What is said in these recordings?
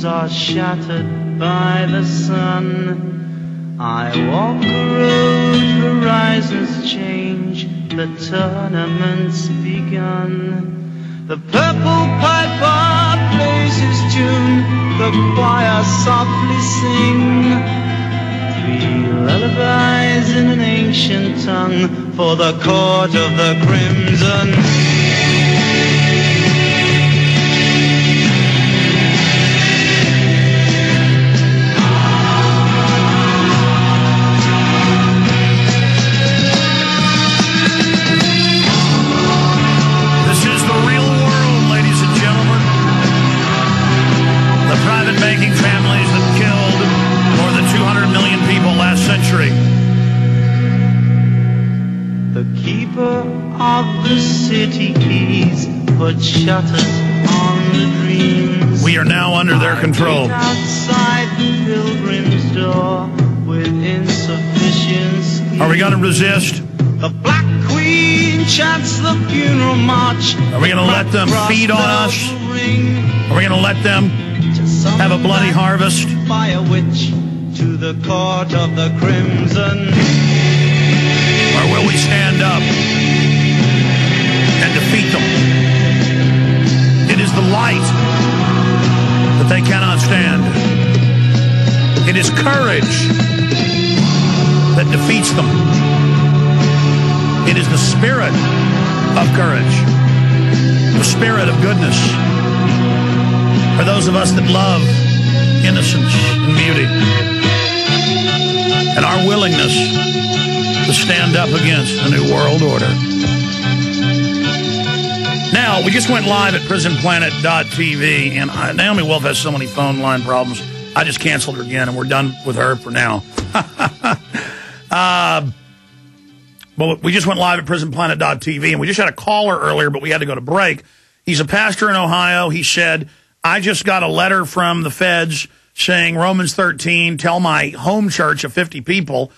are shattered by the sun. I walk the road, horizons change, the tournament's begun. The purple piper plays his tune, the choir softly sing. 3 lullabies in an ancient tongue for the court of the crimson. Of the city keys put shutters on the dreams. We are now under their control. Outside the pilgrim's door with insufficient schemes. Are we going to resist? The Black Queen chants the funeral march. Are we going to let them feed on us? Are we going to let them have a bloody harvest? By a witch to the court of the crimson. Or will we stand up and defeat them? It is the light that they cannot stand. It is courage that defeats them. It is the spirit of courage, the spirit of goodness, for those of us that love innocence and beauty, and our willingness to stand up against a new world order. Now, we just went live at prisonplanet.tv, and Naomi Wolf has so many phone line problems, I just canceled her again, and we're done with her for now. But we just went live at prisonplanet.tv, and we just had a caller earlier, but we had to go to break. He's a pastor in Ohio. He said, I just got a letter from the feds saying Romans 13, tell my home church of 50 people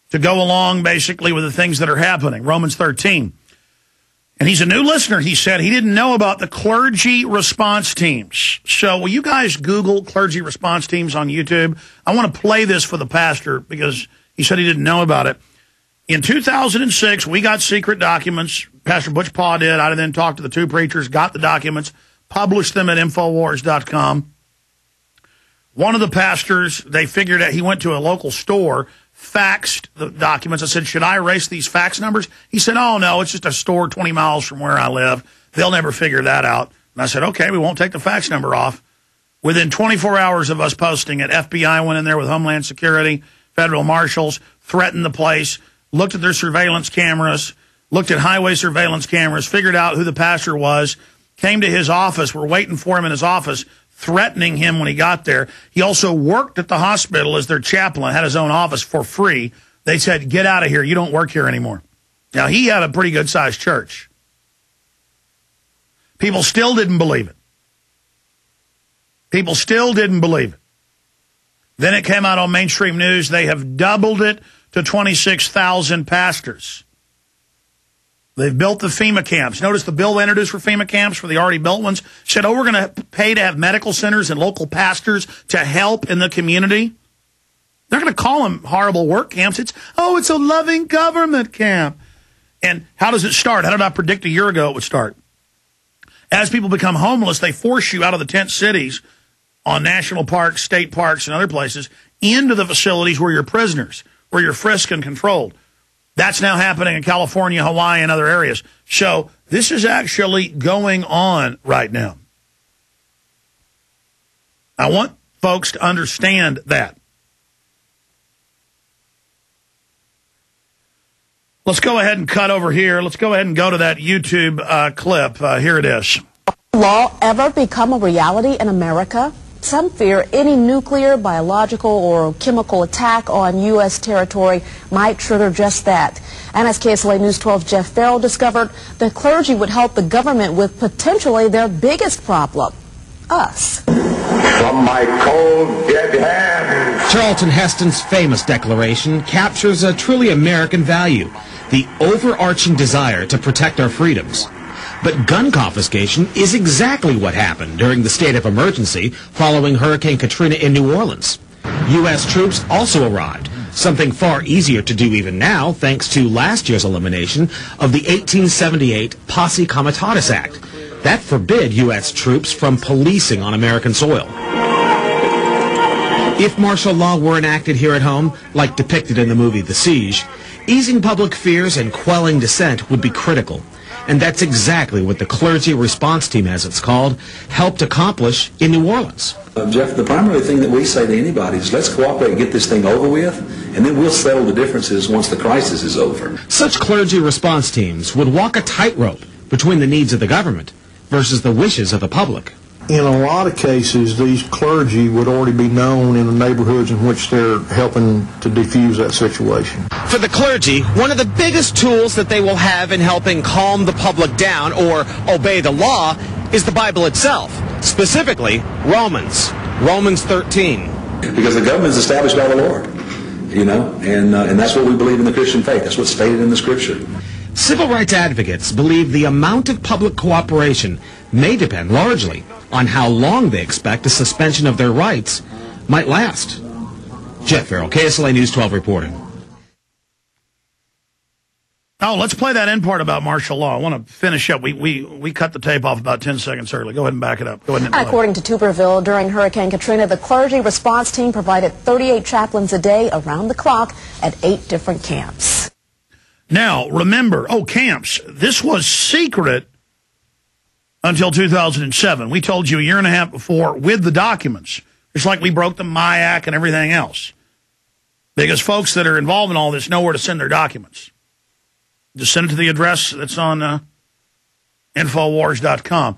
to go along basically with the things that are happening, Romans 13. And he's a new listener. He said he didn't know about the clergy response teams. So will you guys Google clergy response teams on YouTube? I want to play this for the pastor because he said he didn't know about it. In 2006, we got secret documents. Pastor Butch Paw did. I then talked to the 2 preachers, got the documents, published them at Infowars.com. One of the pastors, they figured out, he went to a local store, faxed the documents. I said, should I erase these fax numbers? He said, oh, no, it's just a store 20 miles from where I live. They'll never figure that out. And I said, okay, we won't take the fax number off. Within 24 hours of us posting it, FBI went in there with Homeland Security, federal marshals, threatened the place, looked at their surveillance cameras, looked at highway surveillance cameras, figured out who the pastor was, came to his office. We're waiting for him in his office, threatening him when he got there. He also worked at the hospital as their chaplain, had his own office for free. They said, get out of here. You don't work here anymore. Now, he had a pretty good-sized church. People still didn't believe it. People still didn't believe it. Then it came out on mainstream news. They have doubled it to 26,000 pastors. They've built the FEMA camps. Notice the bill they introduced for FEMA camps, for the already built ones, said, oh, we're going to pay to have medical centers and local pastors to help in the community. They're going to call them horrible work camps. It's a loving government camp. And how does it start? How did I predict a year ago it would start? As people become homeless, they force you out of the tent cities on national parks, state parks, and other places into the facilities where you're prisoners, where you're frisked and controlled. That's now happening in California, Hawaii, and other areas. So this is actually going on right now. I want folks to understand that. Let's go ahead and cut over here. Let's go ahead and go to that YouTube clip. Here it is. Law ever become a reality in America? Some fear any nuclear, biological, or chemical attack on U.S. territory might trigger just that. And as KSLA News 12 Jeff Farrell discovered, the clergy would help the government with potentially their biggest problem, us. From my cold, dead hands. Charlton Heston's famous declaration captures a truly American value, the overarching desire to protect our freedoms. But gun confiscation is exactly what happened during the state of emergency following Hurricane Katrina in New Orleans. U.S. troops also arrived, something far easier to do even now thanks to last year's elimination of the 1878 Posse Comitatus Act. That forbid U.S. troops from policing on American soil. If martial law were enacted here at home, like depicted in the movie The Siege, easing public fears and quelling dissent would be critical. And that's exactly what the Clergy Response Team, as it's called, helped accomplish in New Orleans. Jeff, the primary thing that we say to anybody is let's cooperate and get this thing over with, and then we'll settle the differences once the crisis is over. Such clergy response teams would walk a tightrope between the needs of the government versus the wishes of the public. In a lot of cases, these clergy would already be known in the neighborhoods in which they're helping to defuse that situation. For the clergy, one of the biggest tools that they will have in helping calm the public down or obey the law is the Bible itself, specifically Romans 13. Because the government is established by the Lord, you know, and that's what we believe in the Christian faith. That's what's stated in the Scripture. Civil rights advocates believe the amount of public cooperation may depend largely on how long they expect a suspension of their rights might last. Jeff Farrell, KSLA News 12 reporting. Oh, let's play that end part about martial law. I want to finish up. We cut the tape off about 10 seconds early. Go ahead and back it up. Go ahead and According to Tuberville, during Hurricane Katrina, the clergy response team provided 38 chaplains a day around the clock at 8 different camps. Now, remember, camps. This was secret until 2007. We told you a year and a half before with the documents. It's like we broke the MIAC and everything else. Because folks that are involved in all this know where to send their documents. Just send it to the address that's on Infowars.com.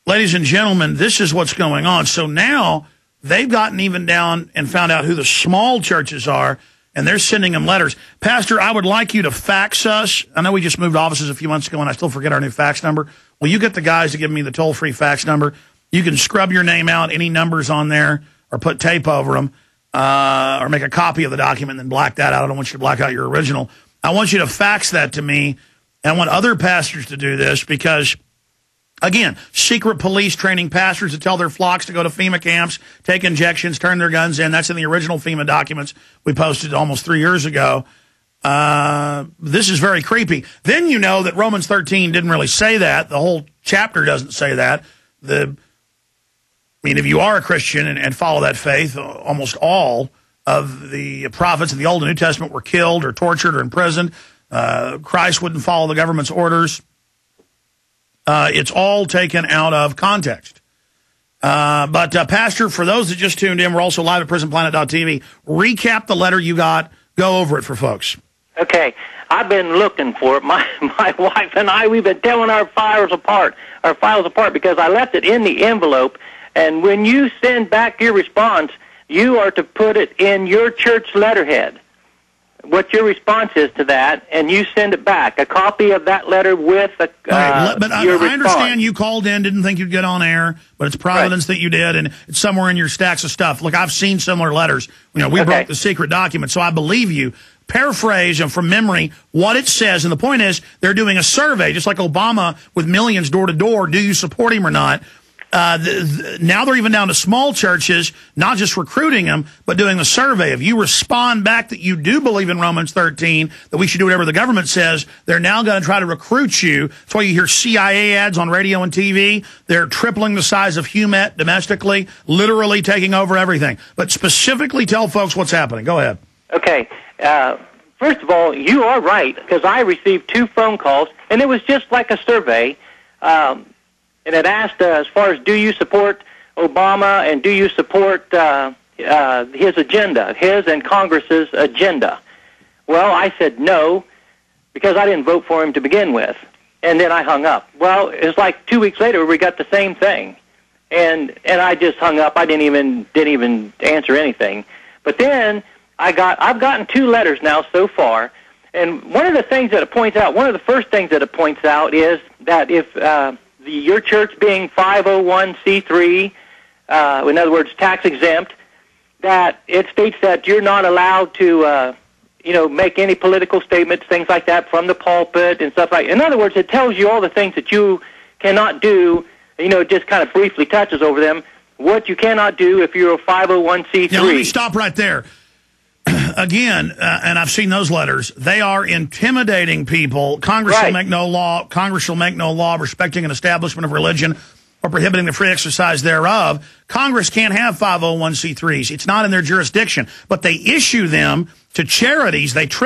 Ladies and gentlemen, this is what's going on. So now they've gotten even down and found out who the small churches are, and they're sending them letters. Pastor, I would like you to fax us. I know we just moved offices a few months ago, and I still forget our new fax number. Will you get the guys to give me the toll-free fax number? You can scrub your name out, any numbers on there, or put tape over them, or make a copy of the document and then black that out. I don't want you to black out your original. I want you to fax that to me, and I want other pastors to do this because, again, secret police training pastors to tell their flocks to go to FEMA camps, take injections, turn their guns in. That's in the original FEMA documents we posted almost 3 years ago. This is very creepy. Then you know that Romans 13 didn't really say that. The whole chapter doesn't say that. If you are a Christian and follow that faith, almost all of the prophets in the Old and New Testament were killed or tortured or imprisoned. Christ wouldn't follow the government's orders. It's all taken out of context. But Pastor, for those that just tuned in, we're also live at PrisonPlanet.tv. Recap the letter you got. Go over it for folks. Okay. I've been looking for it. My wife and I, we've been tearing our files apart because I left it in the envelope. And when you send back your response, you are to put it in your church letterhead, what your response is to that, and you send it back, a copy of that letter with your response. I understand you called in, didn't think you'd get on air, but it's providence that you did, and it's somewhere in your stacks of stuff. Look, I've seen similar letters. We broke the secret document, so I believe you. Paraphrase and from memory what it says, and the point is they're doing a survey, just like Obama with millions door to door. Do you support him or not? Now they're even down to small churches, not just recruiting them, but doing a survey. If you respond back that you do believe in Romans 13, that we should do whatever the government says, they're now going to try to recruit you. That's why you hear CIA ads on radio and TV. They're tripling the size of HUMET domestically, literally taking over everything. But specifically tell folks what's happening. Go ahead. Okay. First of all, you are right, because I received 2 phone calls, and it was just like a survey. And it asked, as far as do you support Obama and do you support his agenda, his and Congress's agenda? Well, I said no, because I didn't vote for him to begin with. And then I hung up. Well, it was like 2 weeks later we got the same thing. And I just hung up. I didn't even answer anything. But then I've gotten 2 letters now so far. And one of the things that it points out, one of the first things that it points out is that if your church being 501c3, in other words, tax exempt, that it states that you're not allowed to make any political statements, things like that from the pulpit and stuff like. In other words, it tells you all the things that you cannot do. It just kind of briefly touches over them. What you cannot do if you're a 501c3. Now, let me stop right there. Again, and I've seen those letters, they are intimidating people. Congress will make no law. Congress will make no law respecting an establishment of religion or prohibiting the free exercise thereof. Congress can't have 501c3s. It's not in their jurisdiction. But they issue them to charities. They trick